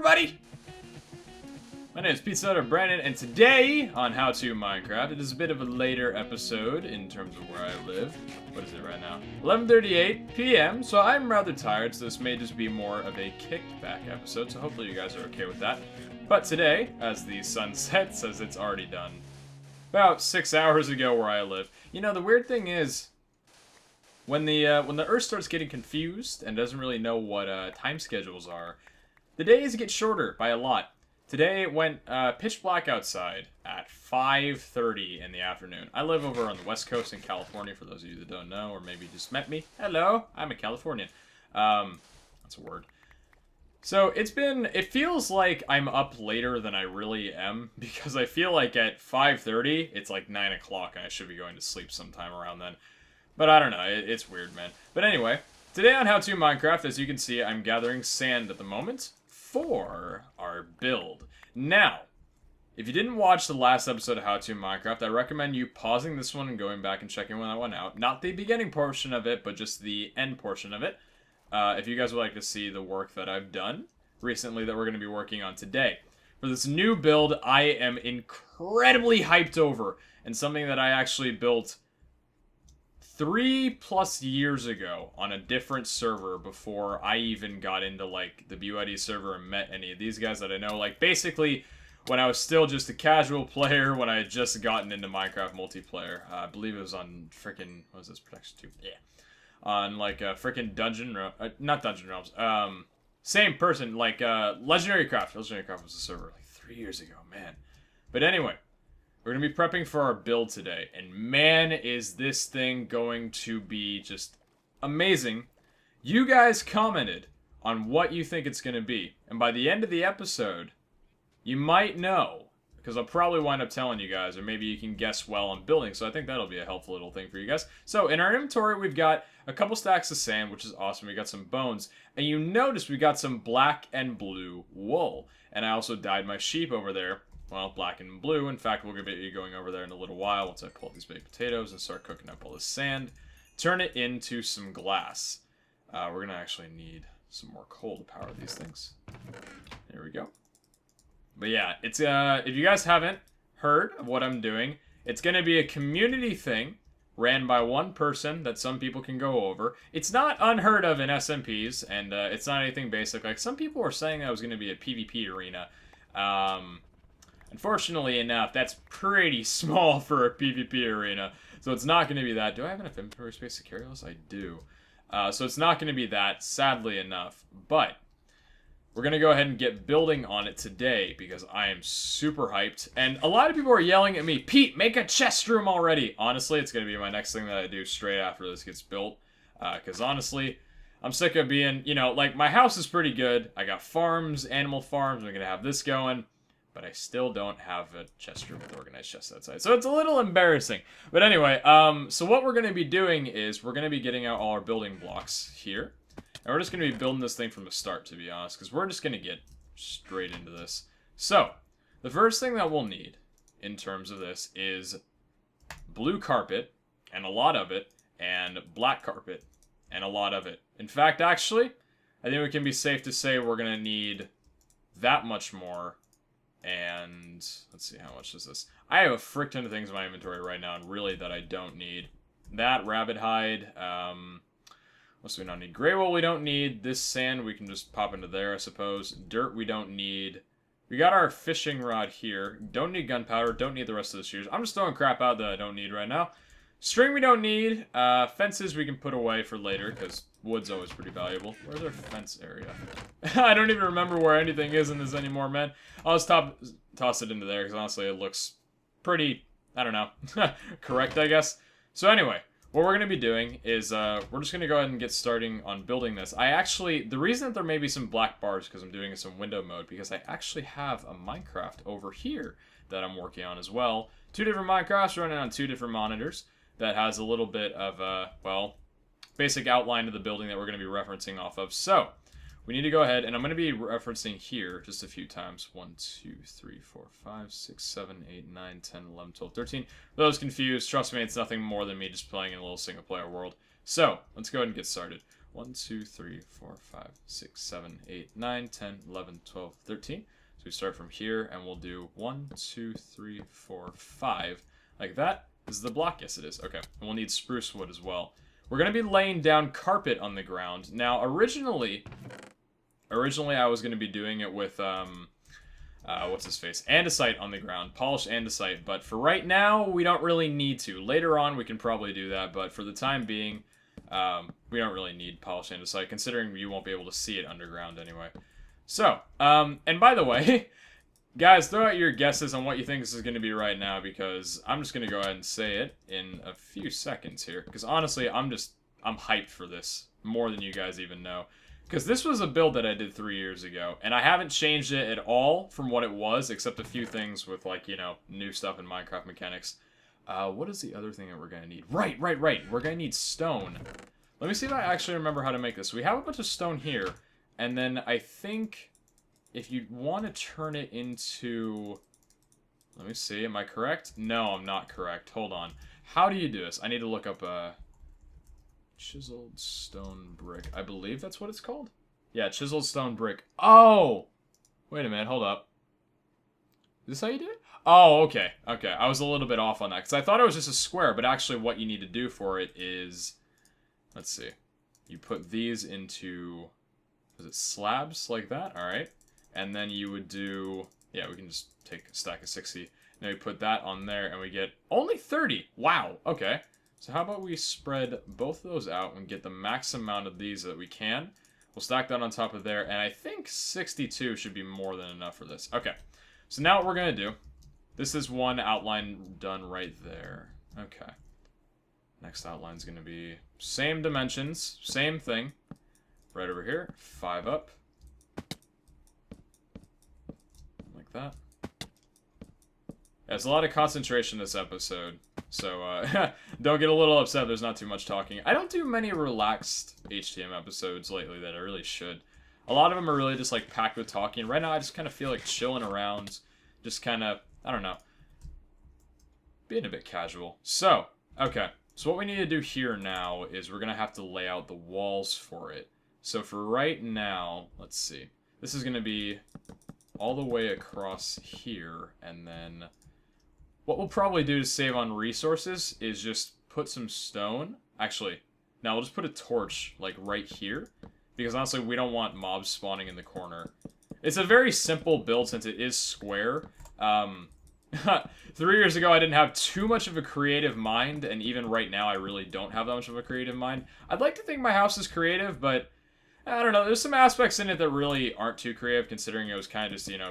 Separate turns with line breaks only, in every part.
everybody! My name is Pizza Hut Brandon, and today on How To Minecraft, it is a bit of a later episode in terms of where I live. What is it right now? 11:38 p.m., so I'm rather tired, so this may just be more of a kickback episode, so hopefully you guys are okay with that. But today, as the sun sets, as it's already done about 6 hours ago where I live, you know, the weird thing is, when the Earth starts getting confused and doesn't really know what time schedules are, the days get shorter by a lot. Today it went pitch black outside at 5:30 in the afternoon. I live over on the West Coast in California, for those of you that don't know, or maybe just met me. Hello, I'm a Californian. That's a word. So it feels like I'm up later than I really am, because I feel like at 5:30, it's like 9 o'clock and I should be going to sleep sometime around then. But I don't know, it's weird, man. But anyway, today on How To Minecraft, as you can see, I'm gathering sand at the moment for our build. Now, if you didn't watch the last episode of How To Minecraft, I recommend you pausing this one and going back and checking that one out. Not the beginning portion of it, but just the end portion of it. If you guys would like to see the work that I've done recently that we're going to be working on today. For this new build, I am incredibly hyped over, and something that I actually built 3+ years ago on a different server before I even got into, like, the BYD server and met any of these guys that I know. Like, basically, when I was still just a casual player, when I had just gotten into Minecraft multiplayer. I believe it was on frickin', what was this, Protection 2? Yeah. On, like, frickin' not Dungeon Realms, same person, like, Legendary Craft. Legendary Craft was a server, like, 3 years ago, man. But anyway, we're going to be prepping for our build today, and man, is this thing going to be just amazing. You guys commented on what you think it's going to be, and by the end of the episode, you might know, because I'll probably wind up telling you guys, or maybe you can guess while I'm building, so I think that'll be a helpful little thing for you guys. So, in our inventory, we've got a couple stacks of sand, which is awesome. We got some bones, and you notice we got some black and blue wool, and I also dyed my sheep over there. Well, black and blue. In fact, we'll be going over there in a little while once I pull up these baked potatoes and start cooking up all this sand. Turn it into some glass. We're going to actually need some more coal to power these things. There we go. But yeah, it's if you guys haven't heard of what I'm doing, it's going to be a community thing ran by one person that some people can go over. It's not unheard of in SMPs, and it's not anything basic. Like, some people were saying that it was going to be a PvP arena. Unfortunately enough, that's pretty small for a PvP arena, so it's not going to be that. Do I have enough inventory space to carry this? I do. So it's not going to be that, sadly enough, but we're going to go ahead and get building on it today because I am super hyped, and a lot of people are yelling at me, Pete, make a chest room already! Honestly, it's going to be my next thing that I do straight after this gets built, because honestly, I'm sick of being, you know, like, my house is pretty good. I got farms, animal farms, I'm going to have this going. But I still don't have a chest room with organized chests outside. So it's a little embarrassing. But anyway, so what we're going to be doing is we're going to be getting out all our building blocks here. And we're just going to be building this thing from the start, to be honest. Because we're just going to get straight into this. So, the first thing that we'll need in terms of this is blue carpet, and a lot of it, and black carpet, and a lot of it. In fact, actually, I think it can be safe to say we're going to need that much more. And let's see, how much is this? I have a frick ton of things in my inventory right now, and really that I don't need. That, rabbit hide, what do we not need? Gray wool we don't need. This sand we can just pop into there, I suppose. Dirt we don't need. We got our fishing rod here. Don't need gunpowder, don't need the rest of the shears. I'm just throwing crap out that I don't need right now. String we don't need. Fences we can put away for later, because wood's always pretty valuable. Where's our fence area? I don't even remember where anything is in this anymore, man. I'll just toss it into there, because honestly it looks pretty, I don't know, correct, I guess. So anyway, what we're going to be doing is, we're just going to go ahead and get starting on building this. The reason that there may be some black bars, because I'm doing this in window mode, because I actually have a Minecraft over here that I'm working on as well. 2 different Minecrafts running on 2 different monitors. That has a little bit of, well, basic outline of the building that we're going to be referencing off of. So, we need to go ahead, and I'm going to be referencing here just a few times. 1, 2, 3, 4, 5, 6, 7, 8, 9, 10, 11, 12, 13. For those confused, trust me, it's nothing more than me just playing in a little single-player world. So, let's go ahead and get started. 1, 2, 3, 4, 5, 6, 7, 8, 9, 10, 11, 12, 13. So we start from here, and we'll do 1, 2, 3, 4, 5. Like that. This is the block? Yes, it is. Okay. And we'll need spruce wood as well. We're going to be laying down carpet on the ground. Now, originally I was going to be doing it with, what's his face? Andesite on the ground. Polished andesite. But for right now, we don't really need to. Later on, we can probably do that. But for the time being, we don't really need polished andesite, considering you won't be able to see it underground anyway. So, and by the way, guys, throw out your guesses on what you think this is going to be right now, because I'm just going to go ahead and say it in a few seconds here. Because honestly, I'm hyped for this, more than you guys even know. Because this was a build that I did 3 years ago, and I haven't changed it at all from what it was, except a few things with, like, you know, new stuff in Minecraft mechanics. What is the other thing that we're going to need? Right. We're going to need stone. Let me see if I actually remember how to make this. We have a bunch of stone here, and then I think if you want to turn it into... Let me see, am I correct? No, I'm not correct. Hold on. How do you do this? I need to look up chiseled stone brick. I believe that's what it's called? Yeah, chiseled stone brick. Oh! Wait a minute, hold up. Is this how you do it? Oh, okay. Okay, I was a little bit off on that, because I thought it was just a square, but actually what you need to do for it is... Let's see. You put these into... Is it slabs like that? Alright. And then you would do... Yeah, we can just take a stack of 60. Now we put that on there, and we get only 30! Wow, okay. So how about we spread both of those out and get the max amount of these that we can. We'll stack that on top of there, and I think 62 should be more than enough for this. Okay, so now what we're going to do, this is one outline done right there. Okay. Next outline is going to be same dimensions, same thing. Right over here, 5 up. Like that. There's a lot of concentration this episode, so don't get a little upset there's not too much talking. I don't do many relaxed HTM episodes lately that I really should. A lot of them are really just like packed with talking. Right now I just kind of feel like chilling around, just kind of, I don't know, being a bit casual. So, okay, so what we need to do here now is we're going to have to lay out the walls for it. So for right now, let's see, this is going to be all the way across here, and then... What we'll probably do to save on resources is just put some stone. Actually, now we'll just put a torch, like, right here. Because honestly, we don't want mobs spawning in the corner. It's a very simple build since it is square. 3 years ago, I didn't have too much of a creative mind, and even right now, I really don't have that much of a creative mind. I'd like to think my house is creative, but... I don't know, there's some aspects in it that really aren't too creative, considering it was kind of just, you know,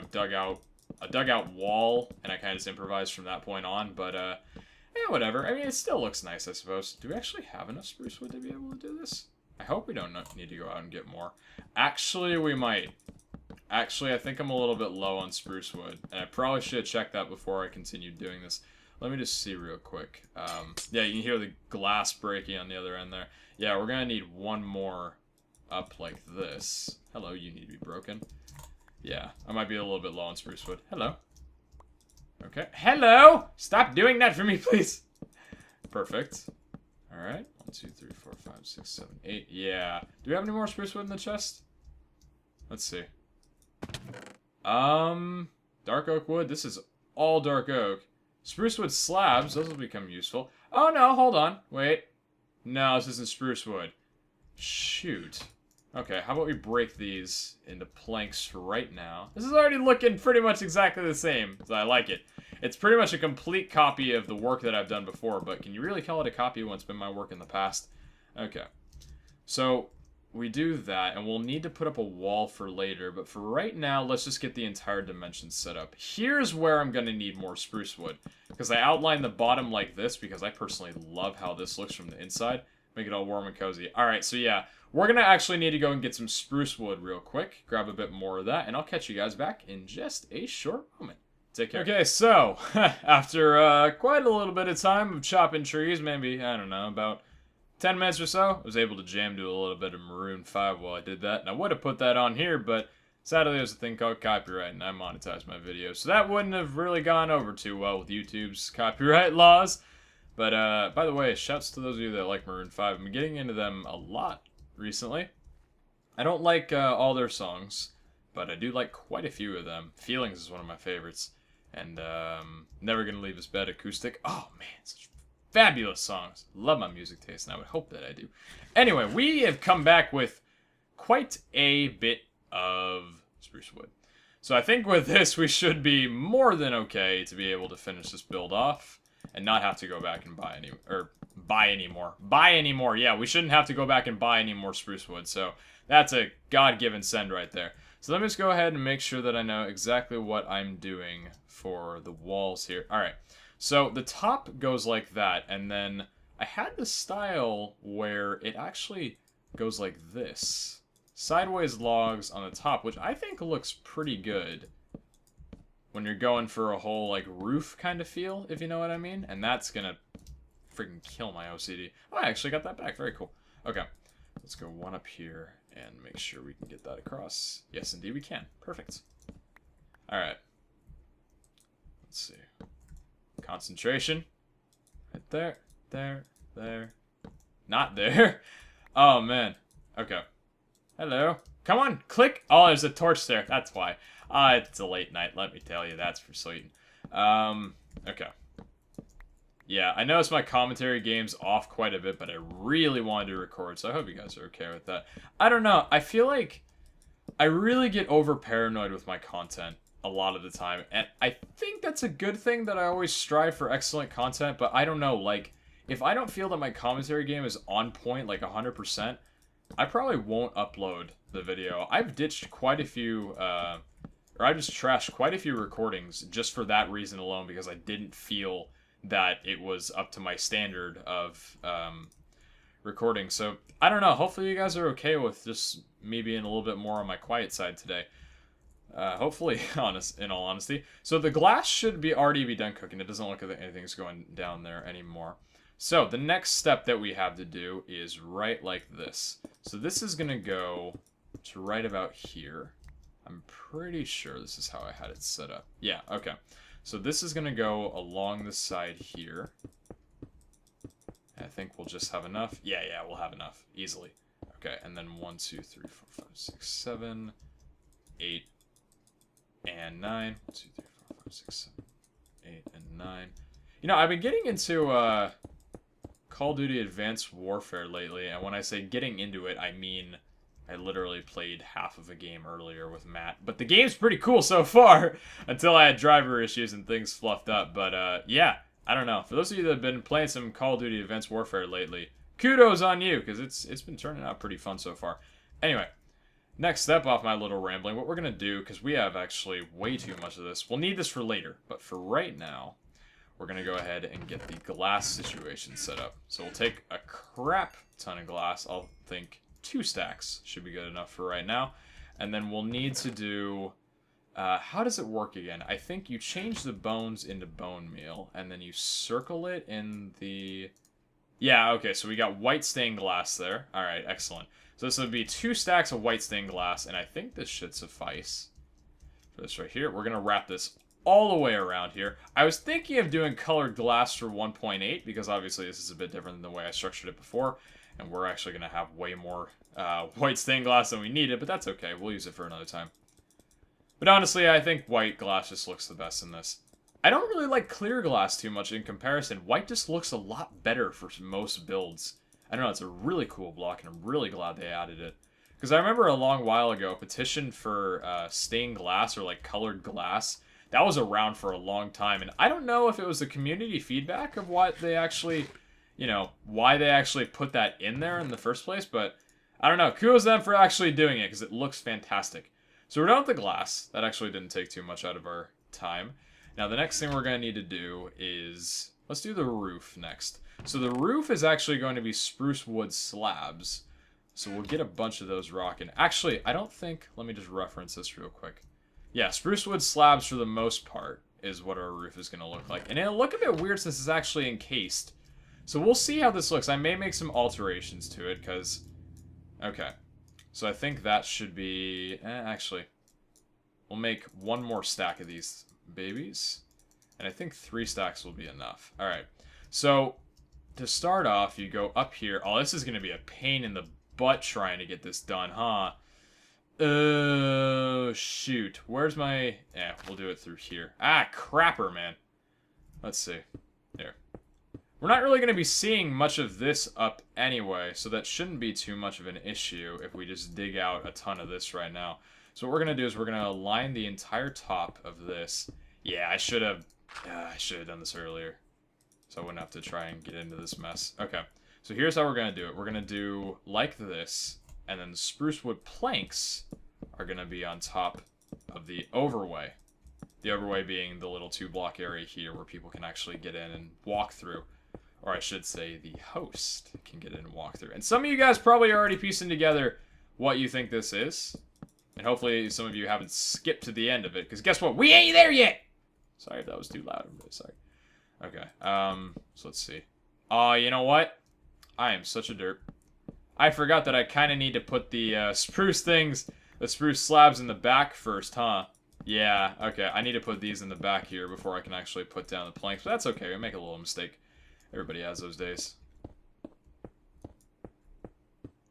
a dugout wall, and I kind of just improvised from that point on, but, yeah, whatever. I mean, it still looks nice, I suppose. Do we actually have enough spruce wood to be able to do this? I hope we don't need to go out and get more. Actually, we might. Actually, I think I'm a little bit low on spruce wood, and I probably should have checked that before I continued doing this. Let me just see real quick. Yeah, you can hear the glass breaking on the other end there. Yeah, we're gonna need one more up like this. Hello, you need to be broken. Yeah, I might be a little bit low on spruce wood. Hello. Okay. Hello! Stop doing that for me, please! Perfect. Alright. 1, 2, 3, 4, 5, 6, 7, 8. Yeah. Do we have any more spruce wood in the chest? Let's see. Dark oak wood. This is all dark oak. Spruce wood slabs. Those will become useful. Oh, no. Hold on. Wait. No, this isn't spruce wood. Shoot. Okay, how about we break these into planks for right now. This is already looking pretty much exactly the same, so I like it. It's pretty much a complete copy of the work that I've done before, but can you really call it a copy when it's been my work in the past? Okay. So, we do that, and we'll need to put up a wall for later, but for right now, let's just get the entire dimension set up. Here's where I'm going to need more spruce wood, because I outlined the bottom like this, because I personally love how this looks from the inside. Make it all warm and cozy. Alright, so yeah, we're going to actually need to go and get some spruce wood real quick, grab a bit more of that, and I'll catch you guys back in just a short moment. Take care. Okay, so, after quite a little bit of time of chopping trees, maybe, I don't know, about 10 minutes or so, I was able to jam to a little bit of Maroon 5 while I did that, and I would have put that on here, but sadly there's a thing called copyright, and I monetized my video, so that wouldn't have really gone over too well with YouTube's copyright laws. But, by the way, shouts to those of you that like Maroon 5. I'm getting into them a lot recently. I don't like all their songs, but I do like quite a few of them. Feelings is one of my favorites. And Never Gonna Leave His Bed acoustic. Oh man, such fabulous songs. Love my music taste, and I would hope that I do. Anyway, we have come back with quite a bit of spruce wood. So I think with this, we should be more than okay to be able to finish this build off and not have to go back and buy any more. Yeah, we shouldn't have to go back and buy any more spruce wood. So that's a God-given send right there. So let me just go ahead and make sure that I know exactly what I'm doing for the walls here. All right. So the top goes like that, and then I had the style where it actually goes like this. Sideways logs on the top, which I think looks pretty good when you're going for a whole like roof kind of feel, if you know what I mean. And that's gonna freaking kill my OCD. Oh, I actually got that back. Very cool. Okay, let's go one up here and make sure we can get that across. Yes, indeed we can. Perfect. All right. Let's see. Concentration. Right there, there. Not there. Oh man. Okay. Hello. Come on, click. Oh, there's a torch there. That's why. It's a late night, let me tell you. That's for certain. Okay. Yeah, I noticed my commentary game's off quite a bit, but I really wanted to record, so I hope you guys are okay with that. I don't know. I feel like I really get over paranoid with my content a lot of the time, and I think that's a good thing that I always strive for excellent content, but I don't know, like, if I don't feel that my commentary game is on point, like 100%, I probably won't upload the video. I've ditched quite a few, or I just trashed quite a few recordings just for that reason alone, because I didn't feel that it was up to my standard of recording. So, I don't know. Hopefully you guys are okay with just me being a little bit more on my quiet side today. Hopefully, in all honesty. So the glass should already be done cooking. It doesn't look like anything's going down there anymore. So the next step that we have to do is right like this. So this is going to go to right about here. I'm pretty sure this is how I had it set up. Yeah, okay. So this is going to go along the side here. I think we'll just have enough. Yeah, we'll have enough. Easily. Okay, and then 1, 2, 3, 4, 5, 6, 7, 8, and 9. 1, 2, 3, 4, 5, 6, 7, 8, and 9. You know, I've been getting into Call of Duty Advanced Warfare lately, and when I say getting into it, I mean I literally played half of a game earlier with Matt. But the game's pretty cool so far, until I had driver issues and things fluffed up. But yeah, I don't know. For those of you that have been playing some Call of Duty Advanced Warfare lately, kudos on you, because it's been turning out pretty fun so far. Anyway, next step off my little rambling, what we're going to do, because we have actually way too much of this. We'll need this for later, but for right now, we're going to go ahead and get the glass situation set up. So we'll take a crap ton of glass. I'll think 2 stacks should be good enough for right now. And then we'll need to do... how does it work again? I think you change the bones into bone meal, and then you circle it in the... Yeah, okay, so we got white stained glass there. Alright, excellent. So this would be 2 stacks of white stained glass, and I think this should suffice for this right here. We're going to wrap this all the way around here. I was thinking of doing colored glass for 1.8, because obviously this is a bit different than the way I structured it before, and we're actually going to have way more white stained glass than we needed, but that's okay. We'll use it for another time. But honestly, I think white glass just looks the best in this. I don't really like clear glass too much in comparison. White just looks a lot better for most builds. I don't know, it's a really cool block, and I'm really glad they added it. Because I remember a long while ago, a petition for stained glass, or like colored glass, that was around for a long time, and I don't know if it was the community feedback of what they actually, you know, why they actually put that in there in the first place, but I don't know. Kudos to them for actually doing it, because it looks fantastic. So we're done with the glass. That actually didn't take too much out of our time. Now the next thing we're going to need to do is, let's do the roof next. So the roof is actually going to be spruce wood slabs. So we'll get a bunch of those rocking. Actually, I don't think, let me just reference this real quick. Yeah, spruce wood slabs for the most part is what our roof is going to look like. And it'll look a bit weird since it's actually encased. So we'll see how this looks. I may make some alterations to it because, okay. So I think that should be, actually, we'll make 1 more stack of these babies. And I think 3 stacks will be enough. Alright, so to start off, you go up here. Oh, this is going to be a pain in the butt trying to get this done, huh? Oh, shoot. Where's my... Yeah, we'll do it through here. Ah, crapper, man. Let's see. Here. We're not really going to be seeing much of this up anyway, so that shouldn't be too much of an issue if we just dig out a ton of this right now. So what we're going to do is we're going to align the entire top of this. Yeah, I should have done this earlier, so I wouldn't have to try and get into this mess. Okay, so here's how we're going to do it. We're going to do like this, and then the spruce wood planks are going to be on top of the overway. The overway being the little 2-block area here where people can actually get in and walk through. Or I should say the host can get in and walk through. And some of you guys probably already piecing together what you think this is. And hopefully some of you haven't skipped to the end of it. Because guess what? We ain't there yet! Sorry if that was too loud. I'm really sorry. Okay. So let's see. You know what? I am such a derp. I forgot that I kind of need to put the spruce things, the spruce slabs in the back first, huh? Yeah, okay. I need to put these in the back here before I can actually put down the planks. But that's okay. We make a little mistake. Everybody has those days.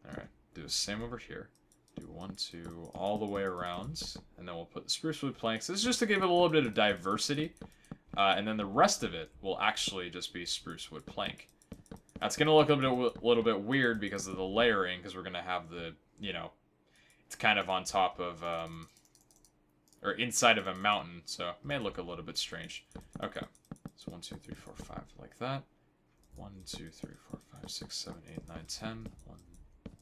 Alright. Do the same over here. Do 1, 2, all the way around. And then we'll put the spruce wood planks. This is just to give it a little bit of diversity. And then the rest of it will actually just be spruce wood plank. That's going to look a little bit weird because of the layering, because we're going to have the, you know, it's kind of on top of, or inside of a mountain, so it may look a little bit strange. Okay, so 1, 2, 3, 4, 5, like that. 1, 2, 3, 4, 5, 6, 7, 8, 9, 10. 1,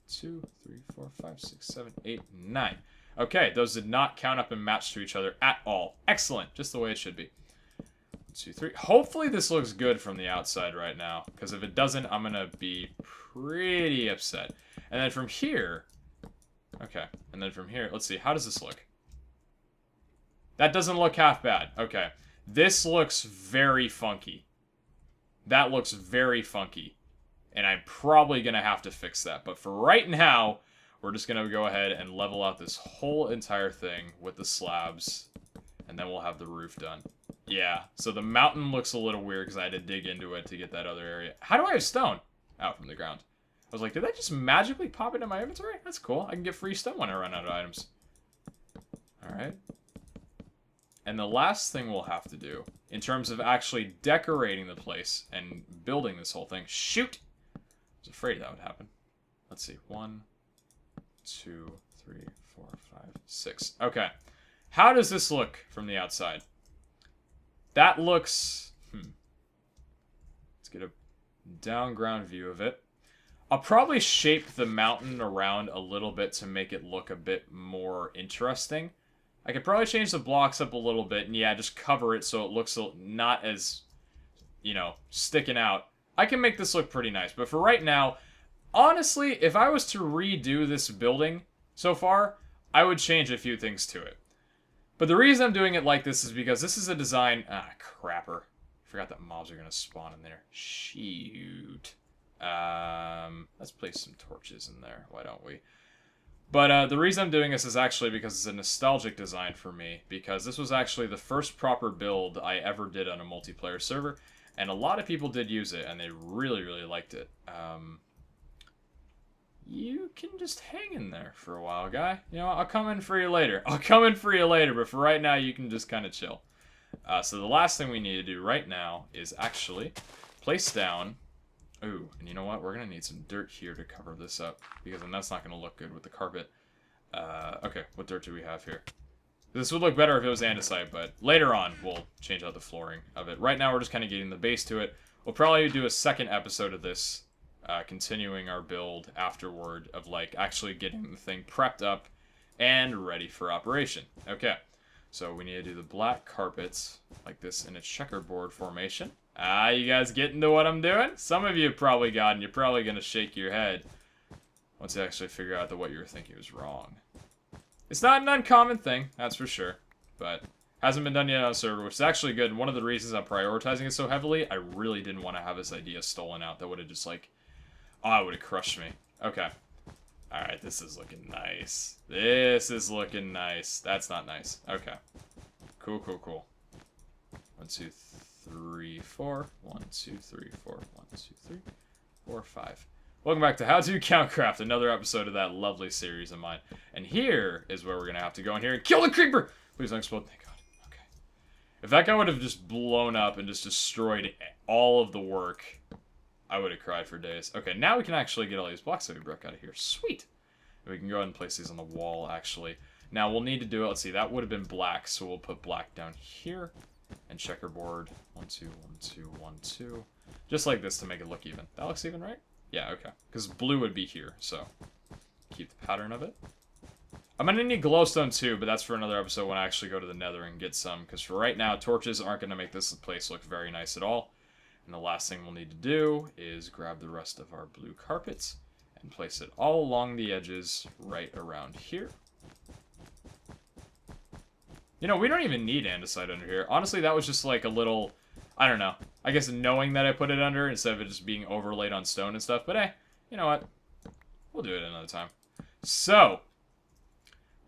2, 3, 4, 5, 6, 7, 8, 9. Okay, those did not count up and match to each other at all. Excellent, just the way it should be. 1, 2, 3. Hopefully this looks good from the outside right now, because if it doesn't, I'm going to be pretty upset. And then from here, okay, and then from here, let's see, how does this look? That doesn't look half bad. Okay, this looks very funky. That looks very funky. And I'm probably going to have to fix that. But for right now, we're just going to go ahead and level out this whole entire thing with the slabs. And then we'll have the roof done. Yeah, so the mountain looks a little weird because I had to dig into it to get that other area. How do I have stone? Out from the ground. I was like, did that just magically pop into my inventory? That's cool. I can get free stone when I run out of items. Alright. And the last thing we'll have to do, in terms of actually decorating the place and building this whole thing... Shoot! I was afraid that would happen. Let's see. 1, 2, 3, 4, 5, 6. Okay. How does this look from the outside? That looks... Let's get a down ground view of it. I'll probably shape the mountain around a little bit to make it look a bit more interesting. I could probably change the blocks up a little bit and, yeah, just cover it so it looks not as, you know, sticking out. I can make this look pretty nice, but for right now, honestly, if I was to redo this building so far, I would change a few things to it. But the reason I'm doing it like this is because this is a design... Ah, crapper. I forgot that mobs are going to spawn in there. Shoot. Let's place some torches in there. Why don't we? But the reason I'm doing this is actually because it's a nostalgic design for me. Because this was actually the first proper build I ever did on a multiplayer server. And a lot of people did use it, and they really, really liked it. You can just hang in there for a while, guy. You know, I'll come in for you later. I'll come in for you later, but for right now, you can just kind of chill. So the last thing we need to do right now is actually place down... Ooh, and you know what? We're going to need some dirt here to cover this up, because then that's not going to look good with the carpet. Okay, what dirt do we have here? This would look better if it was andesite, but later on, we'll change out the flooring of it. Right now, we're just kind of getting the base to it. We'll probably do a second episode of this, continuing our build afterward of, like, actually getting the thing prepped up and ready for operation. Okay, so we need to do the black carpets like this in a checkerboard formation. Ah, you guys getting to what I'm doing? Some of you have probably gotten. You're probably going to shake your head once you actually figure out that what you were thinking was wrong. It's not an uncommon thing, that's for sure. But hasn't been done yet on a server, which is actually good. And one of the reasons I'm prioritizing it so heavily, I really didn't want to have this idea stolen out. That would have just, like... Oh, it would have crushed me. Okay. Alright, this is looking nice. This is looking nice. That's not nice. Okay. Cool, cool, cool. 1, 2, 3, 4. 1, 2, 3, 4. 1, 2, 3, 4, 5. Welcome back to How to Countcraft, another episode of that lovely series of mine. And here is where we're going to have to go in here and kill the creeper! Please don't explode. Thank God. Okay. If that guy would have just blown up and just destroyed all of the work, I would have cried for days. Okay, now we can actually get all these blocks that we broke out of here. Sweet! We can go ahead and place these on the wall, actually. Now, we'll need to do it. Let's see, that would have been black, so we'll put black down here. And checkerboard. 1, 2, 1, 2, 1, 2. Just like this to make it look even. That looks even, right? Yeah, okay. Because blue would be here, so keep the pattern of it. I'm going to need glowstone too, but that's for another episode when I actually go to the nether and get some. Because for right now, torches aren't going to make this place look very nice at all. And the last thing we'll need to do is grab the rest of our blue carpets and place it all along the edges right around here. You know, we don't even need andesite under here. Honestly, that was just like a little... I don't know. I guess knowing that I put it under instead of it just being overlaid on stone and stuff. But hey, you know what? We'll do it another time. So,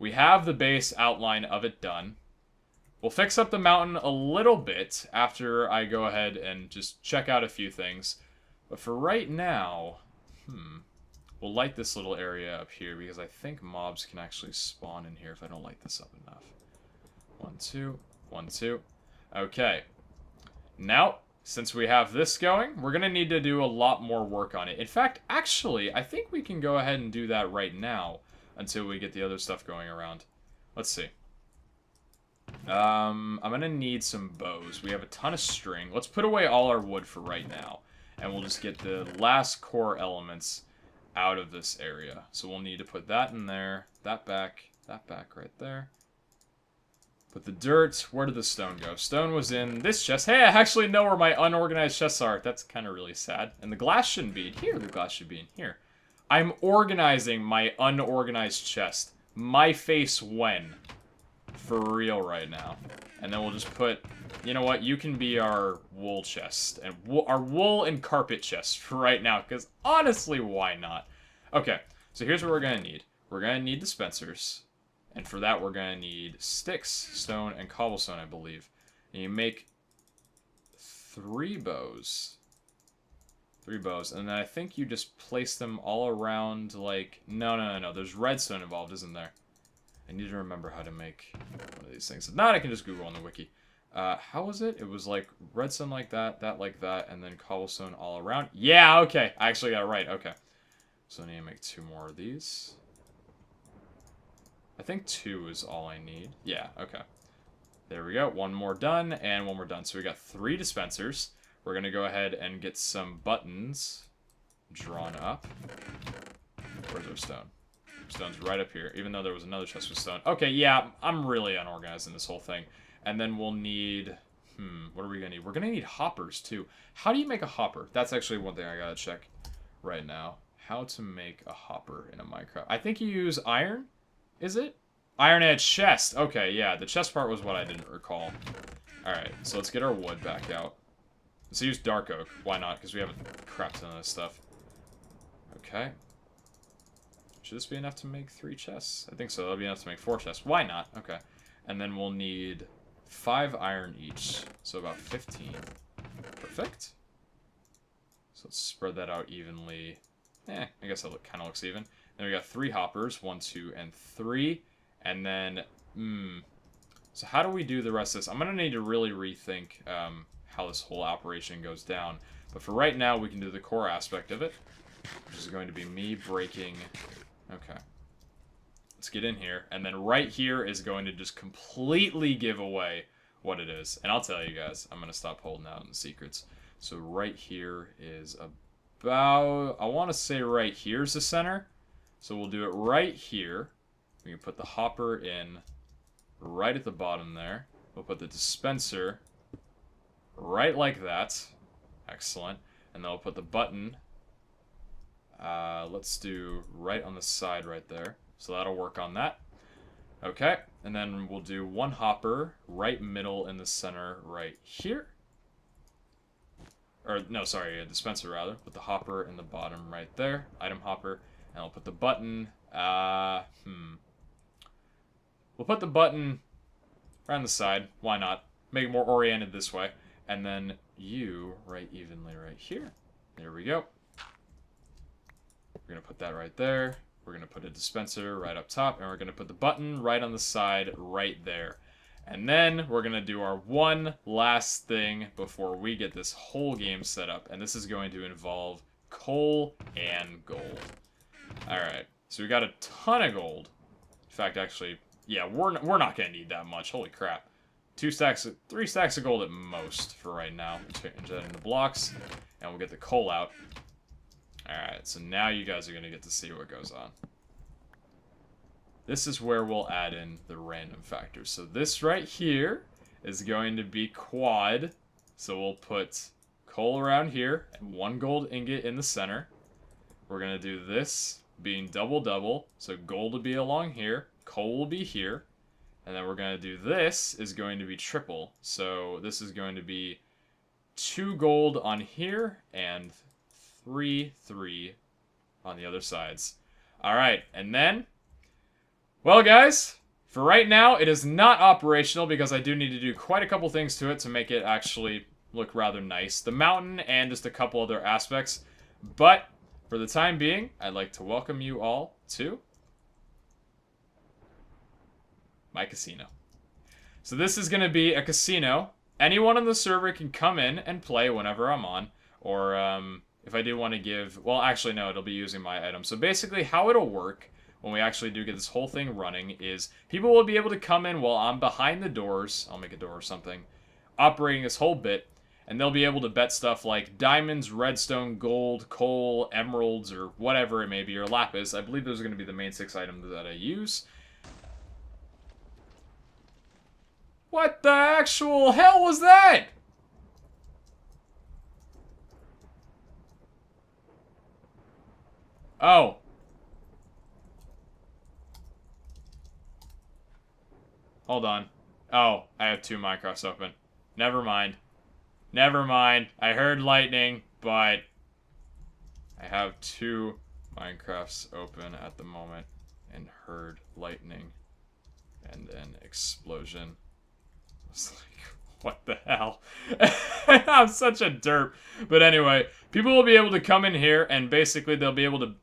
we have the base outline of it done. We'll fix up the mountain a little bit after I go ahead and just check out a few things. But for right now, we'll light this little area up here because I think mobs can actually spawn in here if I don't light this up enough. 1, 2, 1, 2. Okay. Now, since we have this going, we're going to need to do a lot more work on it. In fact, actually, I think we can go ahead and do that right now until we get the other stuff going around. Let's see. I'm going to need some bows. We have a ton of string. Let's put away all our wood for right now. And we'll just get the last core elements out of this area. So we'll need to put that in there, that back right there. Put the dirt. Where did the stone go? Stone was in this chest. Hey, I actually know where my unorganized chests are. That's kind of really sad. And the glass shouldn't be in here. The glass should be in here. I'm organizing my unorganized chest. My face when? For real right now. And then we'll just put... You know what? You can be our wool chest. And our wool and carpet chest for right now. Because honestly, why not? Okay. So here's what we're going to need. We're going to need dispensers. And for that, we're going to need sticks, stone, and cobblestone, I believe. And you make 3 bows. 3 bows. And then I think you just place them all around, like... No. There's redstone involved, isn't there? I need to remember how to make one of these things. If not, I can just Google on the wiki. How was it? It was like redstone like that like that, and then cobblestone all around. Yeah, okay. I actually got it right. Okay. So I need to make 2 more of these. I think 2 is all I need. Yeah, okay. There we go. 1 more done, and 1 more done. So we got 3 dispensers. We're going to go ahead and get some buttons drawn up. Where's our stone? Stone's right up here, even though there was another chest with stone. Okay, yeah, I'm really unorganized in this whole thing. And then we'll need... what are we going to need? We're going to need hoppers, too. How do you make a hopper? That's actually one thing I got to check right now. How to make a hopper in a Minecraft. I think you use iron? Is it? Iron edge chest. Okay, yeah, the chest part was what I didn't recall. Alright, so let's get our wood back out. Let's use dark oak. Why not? Because we have a crap ton of this stuff. Okay. Should this be enough to make 3 chests? I think so. That'll be enough to make 4 chests. Why not? Okay. And then we'll need 5 iron each. So about 15. Perfect. So let's spread that out evenly. I guess that kind of looks even. Then we got 3 hoppers, 1, 2, and 3. And then, so how do we do the rest of this? I'm going to need to really rethink how this whole operation goes down. But for right now, we can do the core aspect of it, which is going to be me breaking... Okay. Let's get in here. And then right here is going to just completely give away what it is. And I'll tell you guys, I'm going to stop holding out on the secrets. So right here is about... I want to say right here's the center. So we'll do it right here. We can put the hopper in right at the bottom there. We'll put the dispenser right like that. Excellent. And then we'll put the button, let's do right on the side right there. So that'll work on that. Okay. And then we'll do 1 hopper right middle in the center right here. Or, no, sorry, a dispenser rather. Put the hopper in the bottom right there. Item hopper. And I'll put the button, we'll put the button right on the side. Why not? Make it more oriented this way. And then you right evenly right here. There we go. We're going to put that right there. We're going to put a dispenser right up top, and we're going to put the button right on the side right there. And then we're going to do our one last thing before we get this whole game set up. And this is going to involve coal and gold. Alright, so we got a ton of gold. In fact, actually, yeah, we're not going to need that much. Holy crap. 3 stacks of gold at most for right now. Change that into blocks, and we'll get the coal out. Alright, so now you guys are going to get to see what goes on. This is where we'll add in the random factors. So this right here is going to be quad. So we'll put coal around here and 1 gold ingot in the center. We're going to do this being double. So gold will be along here, coal will be here. And then we're going to do this is going to be triple. So this is going to be 2 gold on here and 3 on the other sides. Alright, and then, well guys, for right now it is not operational because I do need to do quite a couple things to it to make it actually look rather nice. The mountain and just a couple other aspects. But for the time being, I'd like to welcome you all to my casino. So this is going to be a casino. Anyone on the server can come in and play whenever I'm on. Or if I do want to give... Well, actually, no, it'll be using my item. So basically, how it'll work when we actually do get this whole thing running is people will be able to come in while I'm behind the doors. I'll make a door or something. Operating this whole bit. And they'll be able to bet stuff like diamonds, redstone, gold, coal, emeralds, or whatever it may be, or lapis. I believe those are going to be the main 6 items that I use. What the actual hell was that? Oh. Hold on. Oh, I have 2 Minecrafts open. Never mind. Never mind. I heard lightning, but I have 2 Minecrafts open at the moment and heard lightning and an explosion. I was like, what the hell? I'm such a derp. But anyway, people will be able to come in here and basically they'll be able to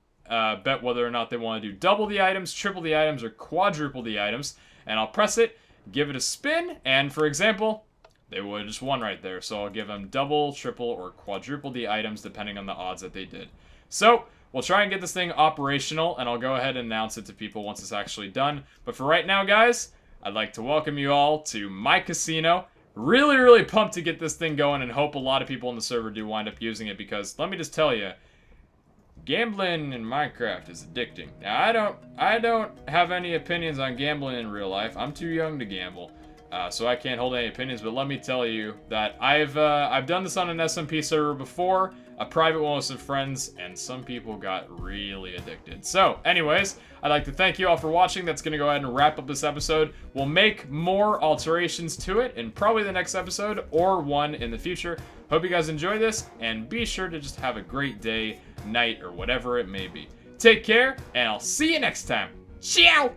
bet whether or not they want to do double the items, triple the items, or quadruple the items. And I'll press it, give it a spin, and for example, they would have just won right there. So I'll give them double, triple, or quadruple the items depending on the odds that they did. So we'll try and get this thing operational, and I'll go ahead and announce it to people once it's actually done. But for right now, guys, I'd like to welcome you all to my casino. Really pumped to get this thing going and hope a lot of people in the server do wind up using it because let me just tell you, gambling in Minecraft is addicting. Now, I don't have any opinions on gambling in real life. I'm too young to gamble, so I can't hold any opinions. But let me tell you that I've done this on an SMP server before, a private one with some friends, and some people got really addicted. So, anyways, I'd like to thank you all for watching. That's going to go ahead and wrap up this episode. We'll make more alterations to it in probably the next episode or one in the future. Hope you guys enjoy this, and be sure to just have a great day, night, or whatever it may be. Take care, and I'll see you next time. Ciao!